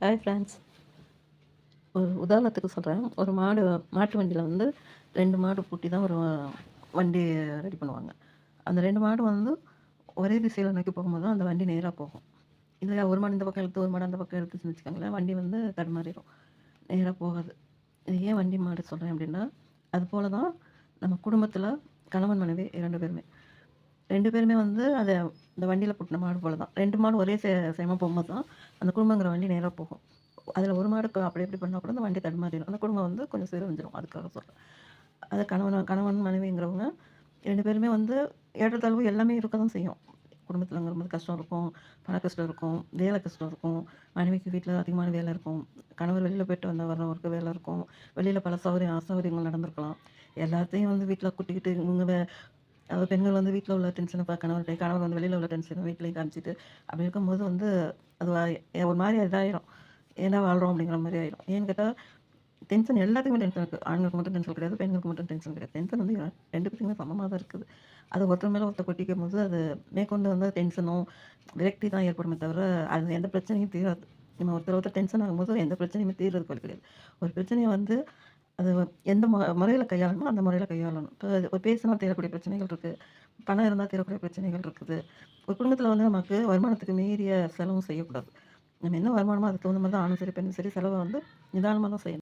Hi friends. ஒரு உதாரணத்துக்கு சொல்கிறேன். ஒரு மாட்டு வண்டியில் வந்து 2 மாடு பூட்டி தான் ஒரு வண்டி ரெடி பண்ணுவாங்க. அந்த 2 மாடு வந்து ஒரே திசையில் நோக்கி போகும்போது தான் அந்த வண்டி நேராக போகும். இல்லையா, ஒரு மாடு இந்த பக்கம் இழுத்து ஒரு மாடு அந்த பக்கம் இழுத்துச்சுன்னு வச்சுக்கோங்களேன், வண்டி வந்து தடுமாறிடும், நேராக போகாது. இது ஏன் வண்டி மாடு சொல்கிறேன் அப்படின்னா, அது போல தான் நம்ம குடும்பத்தில் கணவன் மனைவி 2 பேருமே 2 பேருமே வந்து இந்த வண்டியில் பூட்டின மாடு போல தான். 2 மாடு ஒரே சேமா போகும்போது தான் அந்த குடும்பங்கிற வண்டி நேராக போகும். அதில் ஒரு மாடு அப்படி எப்படி பண்ணால் கூட அந்த வண்டி தடுமாறிடும். அந்த குடும்பம் வந்து கொஞ்சம் சீரழிஞ்சிரும். அதுக்காக சொல்கிறேன். அது கணவன் மனைவிங்கிறவங்க 2 பேருமே வந்து ஏற்றத்தாழ்வு எல்லாமே இருக்க தான் செய்யும். குடும்பத்திலங்கும்போது கஷ்டம் இருக்கும், பண கஷ்டம் இருக்கும், வேலை கஷ்டம் இருக்கும், மனைவிக்கு வீட்டில் அதிகமான வேலை இருக்கும், கணவர் வெளியில் போயிட்டு வர்றவருக்கு வேலை இருக்கும், வெளியில் பல அசௌகரியங்கள் நடந்திருக்கலாம். எல்லாத்தையும் வந்து வீட்டில் கூட்டிக்கிட்டு இவங்க பெண்கள் வந்து வீட்டில் உள்ள டென்ஷனை கணவர் வந்து வெளியில் உள்ள டென்ஷனை வீட்லேயும் காமிச்சிட்டு அப்படி இருக்கும்போது வந்து அது ஒரு மாதிரி இதாயிரும். ஏன்னா வாழ்கிறோம் அப்படிங்கிற மாதிரி ஆயிடும். ஏன்னு கேட்டால் டென்ஷன் எல்லாத்துக்குமே டென்ஷன் இருக்குது. ஆண்களுக்கு மட்டும் டென்ஷன் கிடையாது, பெண்களுக்கு மட்டும் டென்ஷன் கிடையாது. டென்ஷன் வந்து 2 பேத்துக்குமே சமமாக தான் இருக்குது. அது ஒருத்தர் மேலே ஒருத்தர் கொட்டிக்கும் போது அது மேற்கொண்டு வந்து டென்ஷனும் விரக்தி தான் ஏற்படுமே தவிர அது எந்த பிரச்சனையும் தீராது. நம்ம ஒருத்தர் டென்ஷன் ஆகும்போது எந்த பிரச்சனையுமே தீர்றதுக்கு வழி கிடையாது. ஒரு பிரச்சனையை வந்து அது எந்த முறையில் கையாளணுமோ அந்த முறையில் கையாளணும். இப்போ ஒரு பேசினா தீரக்கூடிய பிரச்சனைகள் இருக்குது, பணம் இருந்தால் தீரக்கூடிய பிரச்சனைகள் இருக்குது. ஒரு குடும்பத்தில் வந்து நமக்கு வருமானத்துக்கு மீறிய செலவும் செய்யக்கூடாது. நம்ம என்ன வருமானமோ அதுக்கு தகுந்த மாதிரி தான் ஆணும் சரி பெண்ணும் சரி செலவை வந்து நிதானமாக தான் செய்யணும்.